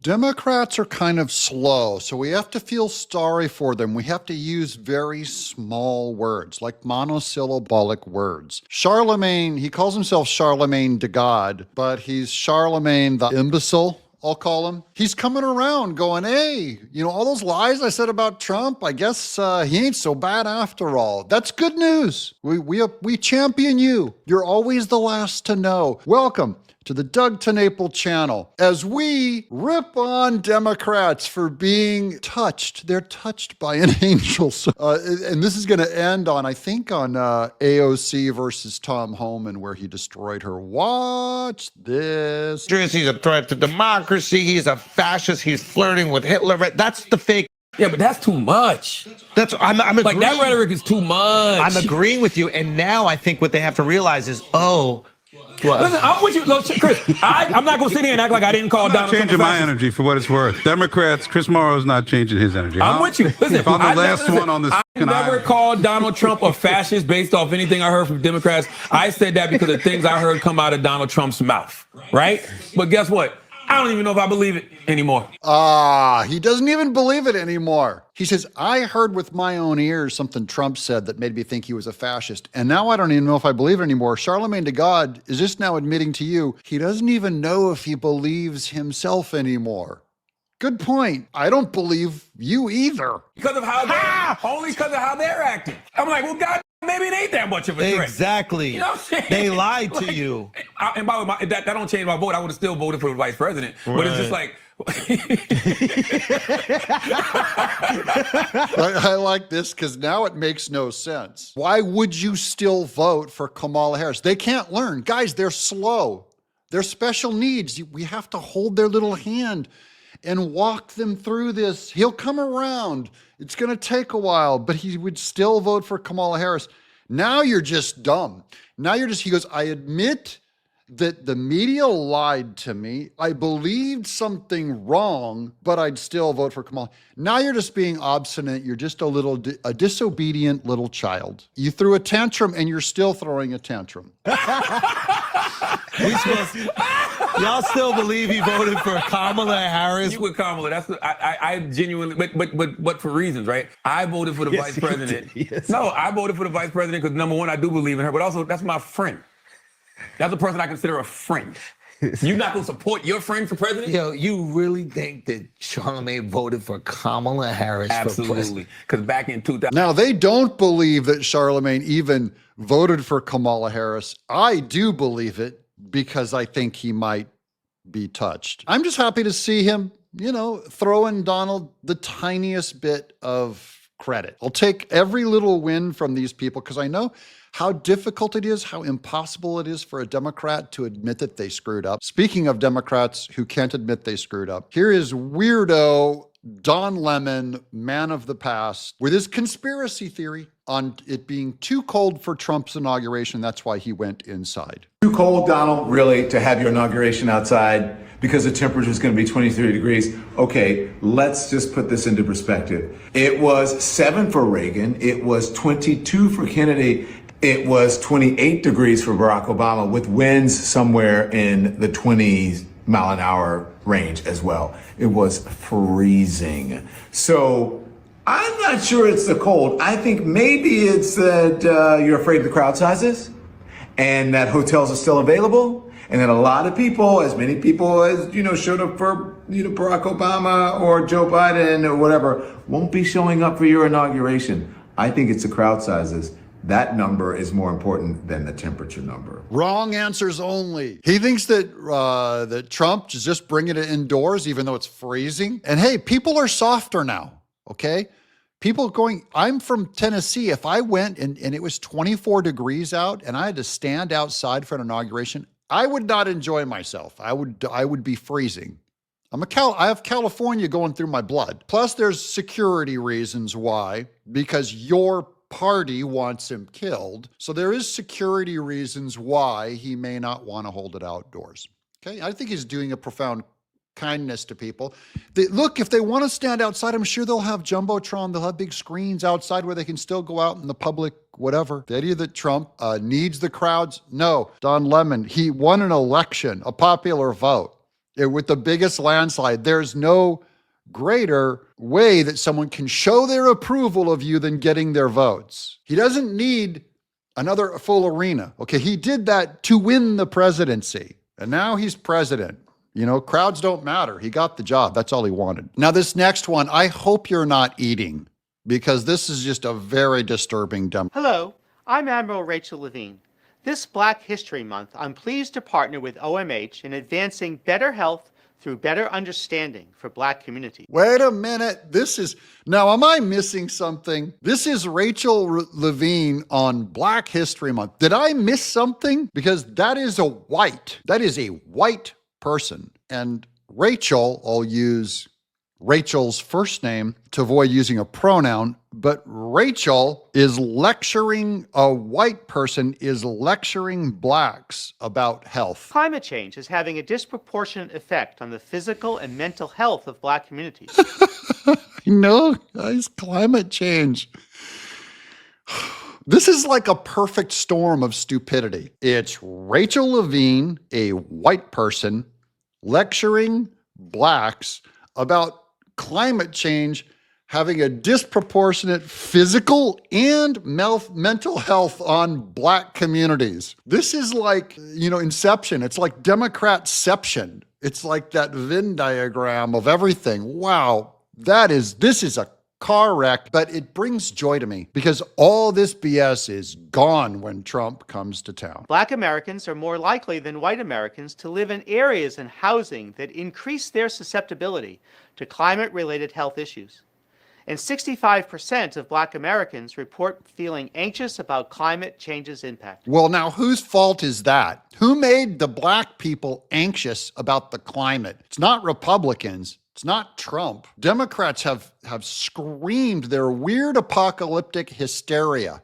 Democrats are kind of slow, so we have to feel sorry for them. We have to use very small words, like monosyllabic words. Charlamagne, he calls himself Charlamagne de God, but he's Charlamagne the imbecile, I'll call him. He's coming around going, hey, all those lies I said about Trump, I guess he ain't so bad after all. That's good news. We champion you. You're always the last to know. Welcome to the Doug TenNapel channel as we rip on Democrats for being touched. They're touched by an angel. And this is going to end on, I think, on AOC versus Tom Homan, where he destroyed her. Watch this. He's a threat to democracy. He's a fascist. He's flirting with Hitler. That's the fake. Yeah, but that's too much. I'm like agreeing. That rhetoric is too much. I'm agreeing with you. And now I think what they have to realize is, what? Listen, I'm with you, Chris. I'm not going to sit here and act like I didn't call Donald Trump. Changing my energy for what it's worth. Democrats, Chris Morrow's not changing his energy. I'm with you. Listen, if I'm the last one on this, I never called Donald Trump a fascist based off anything I heard from Democrats. I said that because of things I heard come out of Donald Trump's mouth, right? But guess what? I don't even know if I believe it anymore. He doesn't even believe it anymore. He says, I heard with my own ears something Trump said that made me think he was a fascist. And now I don't even know if I believe it anymore. Charlamagne de God is just now admitting to you, he doesn't even know if he believes himself anymore. Good point. I don't believe you either. Because of how only because of how they're acting. I'm like, well, God, maybe it ain't that much of a threat. Exactly. You know what I'm saying? They lied to you. And by the way, that don't change my vote. I would have still voted for the vice president. Right. But it's just like... I like this because now it makes no sense. Why would you still vote for Kamala Harris? They can't learn. Guys, they're slow. They're special needs. We have to hold their little hand and walk them through this. He'll come around. It's going to take a while, but he would still vote for Kamala Harris. Now you're just dumb. He goes, I admit that the media lied to me. I believed something wrong, but I'd still vote for Kamala. Now you're just being obstinate. You're just a disobedient little child. You threw a tantrum and you're still throwing a tantrum. Y'all still believe he voted for Kamala Harris? You with Kamala? That's I genuinely, but for reasons, right? I voted for the vice president. Yes. No, I voted for the vice president because number one, I do believe in her, but also that's my friend. That's a person I consider a friend. You're not going to support your friend for president? Yo, you really think that Charlamagne voted for Kamala Harris for president? Absolutely. Because back in 2000... Now, they don't believe that Charlamagne even voted for Kamala Harris. I do believe it because I think he might be touched. I'm just happy to see him, throwing Donald the tiniest bit of credit. I'll take every little win from these people because I know how difficult it is, how impossible it is for a Democrat to admit that they screwed up. Speaking of Democrats who can't admit they screwed up, here is weirdo Don Lemon, man of the past, with his conspiracy theory on it being too cold for Trump's inauguration. That's why he went inside. Too cold, Donald, really, to have your inauguration outside because the temperature is going to be 23 degrees. Okay, let's just put this into perspective. It was 7 for Reagan. It was 22 for Kennedy. It was 28 degrees for Barack Obama with winds somewhere in the 20 mile an hour range as well. It was freezing. So I'm not sure it's the cold. I think maybe it's that you're afraid of the crowd sizes and that hotels are still available. And that a lot of people, as many people as, showed up for, Barack Obama or Joe Biden or whatever, won't be showing up for your inauguration. I think it's the crowd sizes. That number is more important than the temperature number. Wrong answers only. He thinks that that Trump is just bringing it indoors, even though it's freezing. And hey, people are softer now, okay? I'm from Tennessee. If I went and it was 24 degrees out and I had to stand outside for an inauguration, I would not enjoy myself. I would be freezing. I have California going through my blood. Plus there's security reasons why, because your party wants him killed. So there is security reasons why he may not want to hold it outdoors. Okay, I think he's doing a profound kindness to people. Look, if they want to stand outside, I'm sure they'll have Jumbotron, they'll have big screens outside where they can still go out in the public, whatever. The idea that Trump needs the crowds, no. Don Lemon, he won an election, a popular vote. with the biggest landslide. There's no greater way that someone can show their approval of you than getting their votes. He doesn't need another full arena. Okay, he did that to win the presidency, and now he's president. You know, crowds don't matter. He got the job. That's all he wanted. Now, this next one, I hope you're not eating, because this is just a very disturbing dumb. Hello, I'm Admiral Rachel Levine. This Black History Month, I'm pleased to partner with OMH in advancing better health through better understanding for Black communities. Wait a minute. Now, am I missing something? This is Rachel Levine on Black History Month. Did I miss something? Because that is a white person. And Rachel, I'll use Rachel's first name to avoid using a pronoun, but Rachel is lecturing, a white person is lecturing Blacks about health. Climate change is having a disproportionate effect on the physical and mental health of Black communities. No, guys, climate change. This is like a perfect storm of stupidity. It's Rachel Levine, a white person, lecturing Blacks about climate change having a disproportionate physical and mental health on Black communities. This is like, Inception. It's like Democratception. It's like that Venn diagram of everything. Wow, this is a car wreck, but it brings joy to me because all this BS is gone when Trump comes to town. Black Americans are more likely than white Americans to live in areas and housing that increase their susceptibility to climate-related health issues. And 65% of Black Americans report feeling anxious about climate change's impact. Well, now whose fault is that? Who made the Black people anxious about the climate? It's not Republicans. It's not Trump. Democrats have screamed their weird apocalyptic hysteria.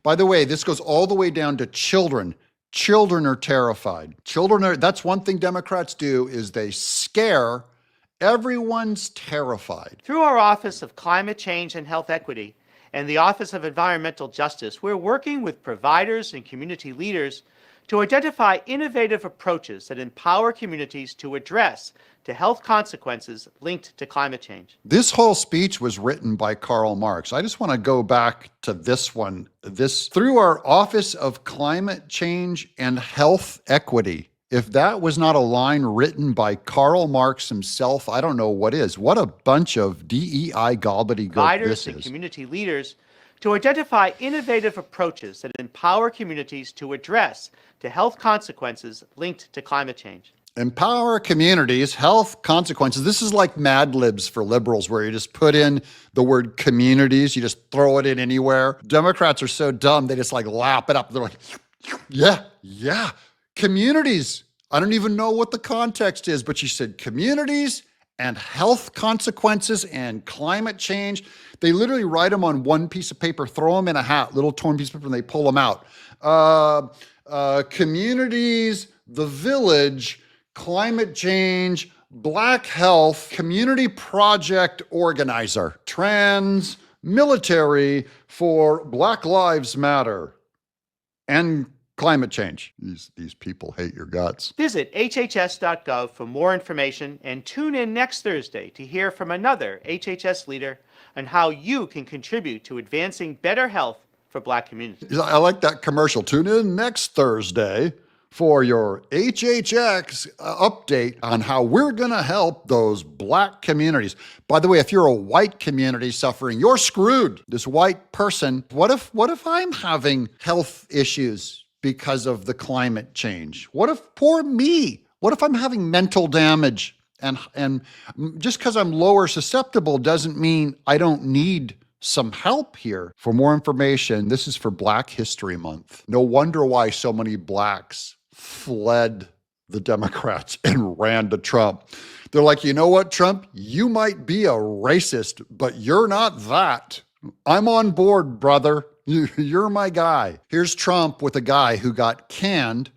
By the way, this goes all the way down to children. Children are terrified. That's one thing Democrats do is they scare. Everyone's terrified. Through our Office of Climate Change and Health Equity and the Office of Environmental Justice, we're working with providers and community leaders to identify innovative approaches that empower communities to address the health consequences linked to climate change. This whole speech was written by Karl Marx. I just want to go back to this one. Through our Office of Climate Change and Health Equity. If that was not a line written by Karl Marx himself, I don't know what is. What a bunch of DEI gobbledygook Providers this and is. community leaders to identify innovative approaches that empower communities to address the health consequences linked to climate change. Empower communities, health consequences. This is like Mad Libs for liberals, where you just put in the word communities, you just throw it in anywhere. Democrats are so dumb, they just like lap it up. They're like, yeah. Communities. I don't even know what the context is, but she said communities and health consequences and climate change. They literally write them on one piece of paper, throw them in a hat, little torn piece of paper, and they pull them out. Communities, the village, climate change, Black health, community project organizer, trans, military for Black Lives Matter, and climate change. These people hate your guts. Visit hhs.gov for more information and tune in next Thursday to hear from another HHS leader on how you can contribute to advancing better health for Black communities. I like that commercial. Tune in next Thursday for your HHX update on how we're going to help those Black communities. By the way, if you're a white community suffering, you're screwed. This white person, what if I'm having health issues because of the climate change? What if, poor me, what if I'm having mental damage? And just because I'm lower susceptible doesn't mean I don't need some help here. For more information, this is for Black History Month. No wonder why so many Blacks fled the Democrats and ran to Trump. They're like, you know what, Trump, you might be a racist, but you're not that. I'm on board, brother. You're my guy. Here's Trump with a guy who got canned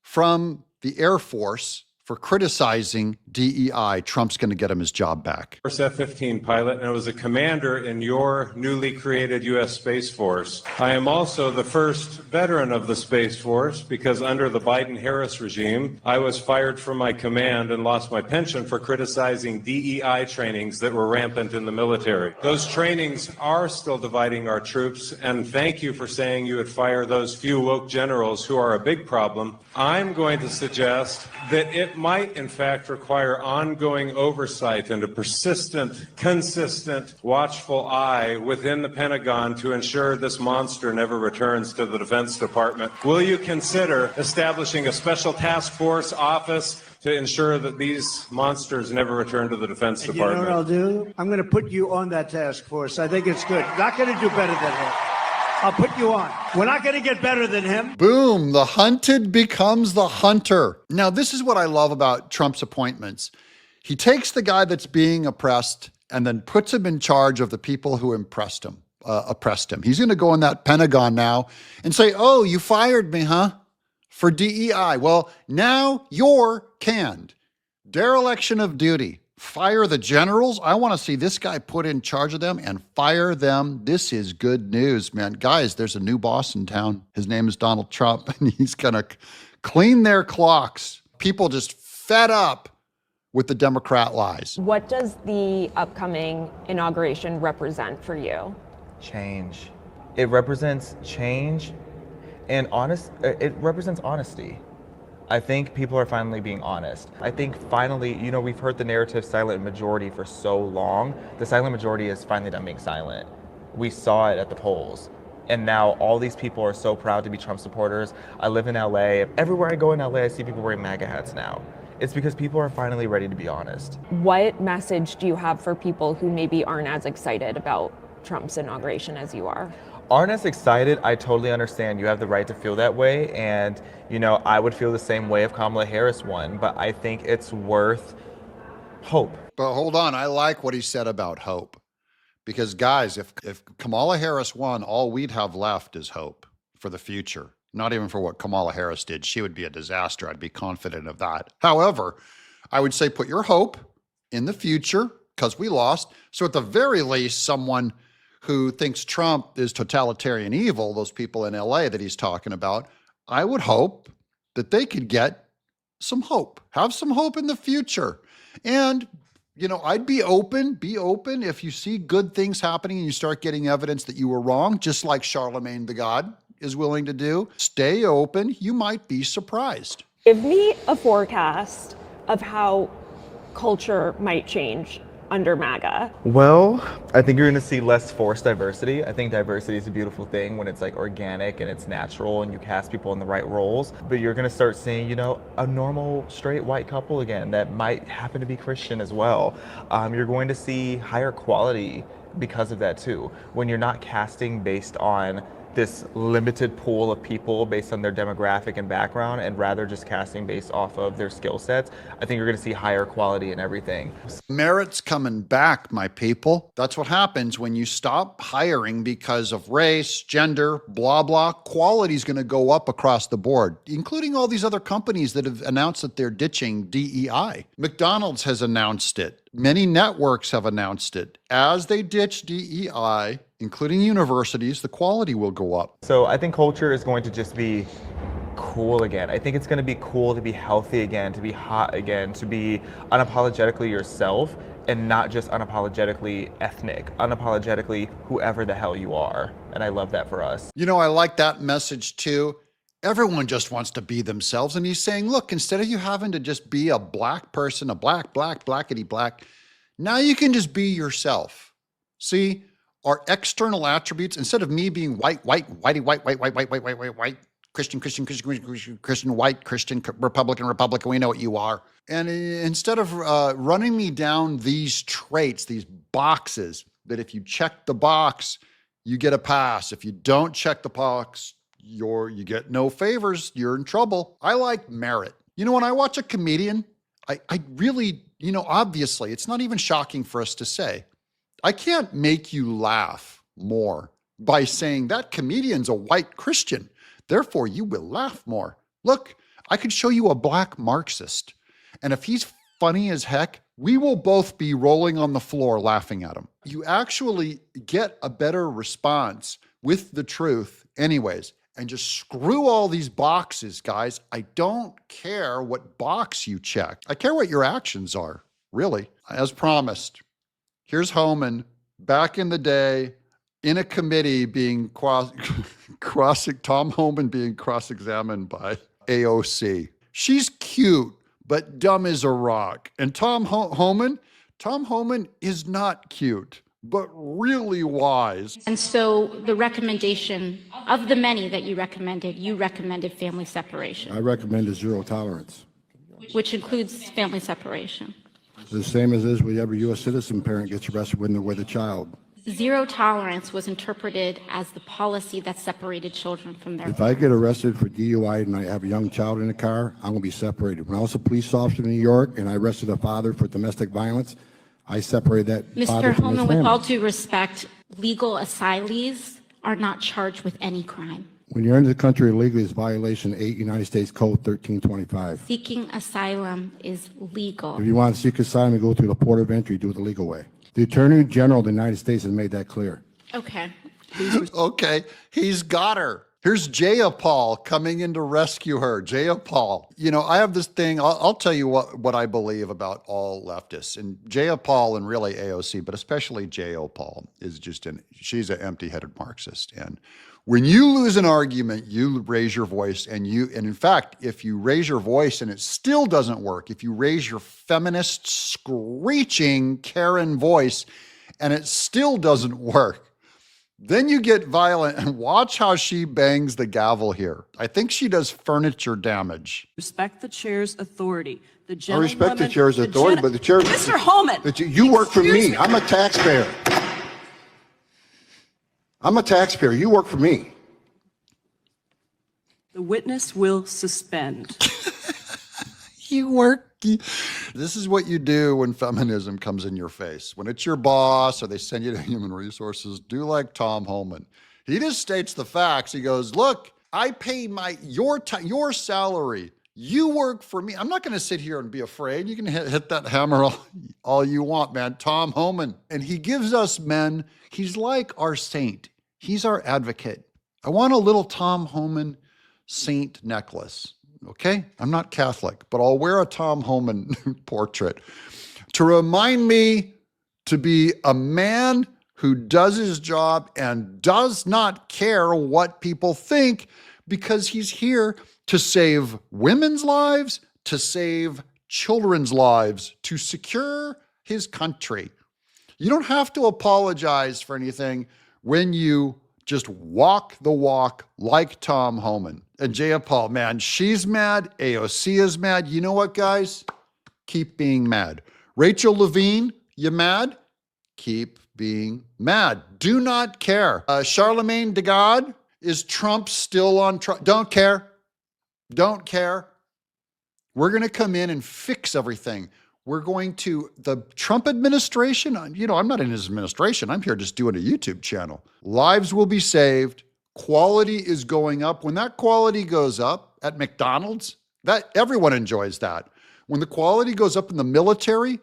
from the Air Force for criticizing DEI, Trump's going to get him his job back. First F-15 pilot, and I was a commander in your newly created U.S. Space Force. I am also the first veteran of the Space Force because under the Biden-Harris regime, I was fired from my command and lost my pension for criticizing DEI trainings that were rampant in the military. Those trainings are still dividing our troops, and thank you for saying you would fire those few woke generals who are a big problem. I'm going to suggest that it might, in fact, require ongoing oversight and a persistent, consistent, watchful eye within the Pentagon to ensure this monster never returns to the Defense Department. Will you consider establishing a special task force office to ensure that these monsters never return to the Defense Department? You know what I'll do? I'm going to put you on that task force. I think it's good. Not going to do better than him. I'll put you on. We're not going to get better than him. Boom, the hunted becomes the hunter. Now, this is what I love about Trump's appointments. He takes the guy that's being oppressed and then puts him in charge of the people who oppressed him. He's going to go in that Pentagon now and say, oh, you fired me, huh? For DEI. Well, now you're canned. Dereliction of duty. Fire the generals. I want to see this guy put in charge of them and fire them. This is good news, man. Guys, there's a new boss in town. His name is Donald Trump, and he's going to clean their clocks. People just fed up with the Democrat lies. What does the upcoming inauguration represent for you? Change. It represents change and it represents honesty. I think people are finally being honest. I think finally, we've heard the narrative silent majority for so long. The silent majority is finally done being silent. We saw it at the polls. And now all these people are so proud to be Trump supporters. I live in LA. Everywhere I go in LA, I see people wearing MAGA hats now. It's because people are finally ready to be honest. What message do you have for people who maybe aren't as excited about Trump's inauguration as you are? Aren't as excited? I totally understand. You have the right to feel that way. And, I would feel the same way if Kamala Harris won. But I think it's worth hope. But hold on. I like what he said about hope. Because, guys, if Kamala Harris won, all we'd have left is hope for the future. Not even for what Kamala Harris did. She would be a disaster. I'd be confident of that. However, I would say put your hope in the future because we lost. So at the very least, someone who thinks Trump is totalitarian evil, those people in LA that he's talking about, I would hope that they could get some hope, have some hope in the future. And, I'd be open if you see good things happening and you start getting evidence that you were wrong, just like Charlamagne the God is willing to do. Stay open. You might be surprised. Give me a forecast of how culture might change under MAGA. Well, I think you're going to see less forced diversity. I think diversity is a beautiful thing when it's like organic and it's natural and you cast people in the right roles. But you're going to start seeing, a normal straight white couple again that might happen to be Christian as well. You're going to see higher quality because of that too. When you're not casting based on this limited pool of people based on their demographic and background and rather just casting based off of their skill sets, I think you're going to see higher quality in everything. Merit's coming back, my people. That's what happens when you stop hiring because of race, gender, blah, blah. Quality's going to go up across the board, including all these other companies that have announced that they're ditching DEI. McDonald's has announced it. Many networks have announced it. As they ditch DEI, including universities, the quality will go up. So I think culture is going to just be cool again. I think it's going to be cool to be healthy again, to be hot again, to be unapologetically yourself and not just unapologetically ethnic, unapologetically whoever the hell you are. And I love that for us. I like that message too. Everyone just wants to be themselves. And he's saying, look, instead of you having to just be a black person, a blackity black, now you can just be yourself. See, our external attributes, instead of me being white, Christian, white, Christian, Republican, we know what you are. And instead of running me down these traits, these boxes, that if you check the box, you get a pass. If you don't check the box, you get no favors, you're in trouble. I like merit. When I watch a comedian, I really, obviously, it's not even shocking for us to say, I can't make you laugh more by saying that comedian's a white Christian. Therefore, you will laugh more. Look, I could show you a black Marxist And if he's funny as heck, we will both be rolling on the floor laughing at him. You actually get a better response with the truth anyways. And just screw all these boxes, guys. I don't care what box you check. I care what your actions are, really. As promised, here's Homan back in the day in a committee being Tom Homan being cross-examined by AOC. She's cute, but dumb as a rock. And Tom Homan is not cute, but really wise. And so the recommendation of the many that you recommended family separation. I recommended zero tolerance. Which includes family separation. The same as is with every U.S. citizen parent gets arrested when they're with a child. Zero tolerance was interpreted as the policy that separated children from their If I get arrested for DUI and I have a young child in the car, I'm going to be separated. When I was a police officer in New York and I arrested a father for domestic violence, I separated that father Mr. from his Homan, family. with all due respect, legal asylees are not charged with any crime. When you're into the country illegally, it's violation 8 United States Code 1325. Seeking asylum is legal. If you want to seek asylum, you go through the port of entry, do it the legal way. The Attorney General of the United States has made that clear. Okay. Okay, he's got her. Here's Jayapal coming in to rescue her. Jayapal. You know, I have this thing, I'll tell you what I believe about all leftists. And Jayapal and really AOC, but especially Jayapal is she's an empty-headed Marxist. And when you lose an argument, you raise your voice and in fact, if you raise your voice and it still doesn't work, if you raise your feminist screeching Karen voice and it still doesn't work, then you get violent and watch how she bangs the gavel here. I think she does furniture damage. Respect the chair's authority. I respect the chair's authority, but the chair... Mr. Homan! You work for me. I'm a taxpayer. I'm a taxpayer. You work for me. The witness will suspend. This is what you do when feminism comes in your face. When it's your boss or they send you to human resources, do like Tom Homan. He just states the facts. He goes, look, I pay your salary. You work for me. I'm not going to sit here and be afraid. You can hit that hammer all you want, man. Tom Homan. And he gives us men, he's like our saint. He's our advocate. I want a little Tom Homan saint necklace. Okay, I'm not Catholic, but I'll wear a Tom Homan portrait to remind me to be a man who does his job and does not care what people think, because he's here to save women's lives, to save children's lives, to secure his country. You don't have to apologize for anything when you just walk the walk like Tom Homan. And Jayapal, man, she's mad. AOC is mad. You know what, guys? Keep being mad. Rachel Levine, you mad? Keep being mad. Do not care. Charlamagne de God, is Trump still on trial? Don't care. Don't care. We're going to come in and fix everything. We're going to, the Trump administration, you know, I'm not in his administration. I'm here just doing a YouTube channel. Lives will be saved. Quality is going up. When that quality goes up at McDonald's, that everyone enjoys that. When the quality goes up in the military,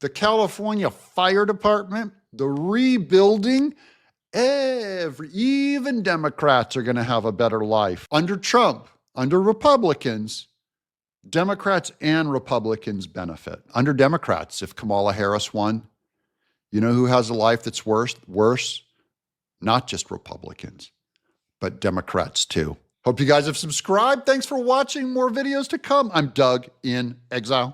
the California Fire Department, the rebuilding, even Democrats are going to have a better life. Under Trump, under Republicans, Democrats and Republicans benefit. Under Democrats, if Kamala Harris won, you know who has a life that's worse? Worse, not just Republicans, but Democrats too. Hope you guys have subscribed. Thanks for watching. More videos to come. I'm Doug in Exile.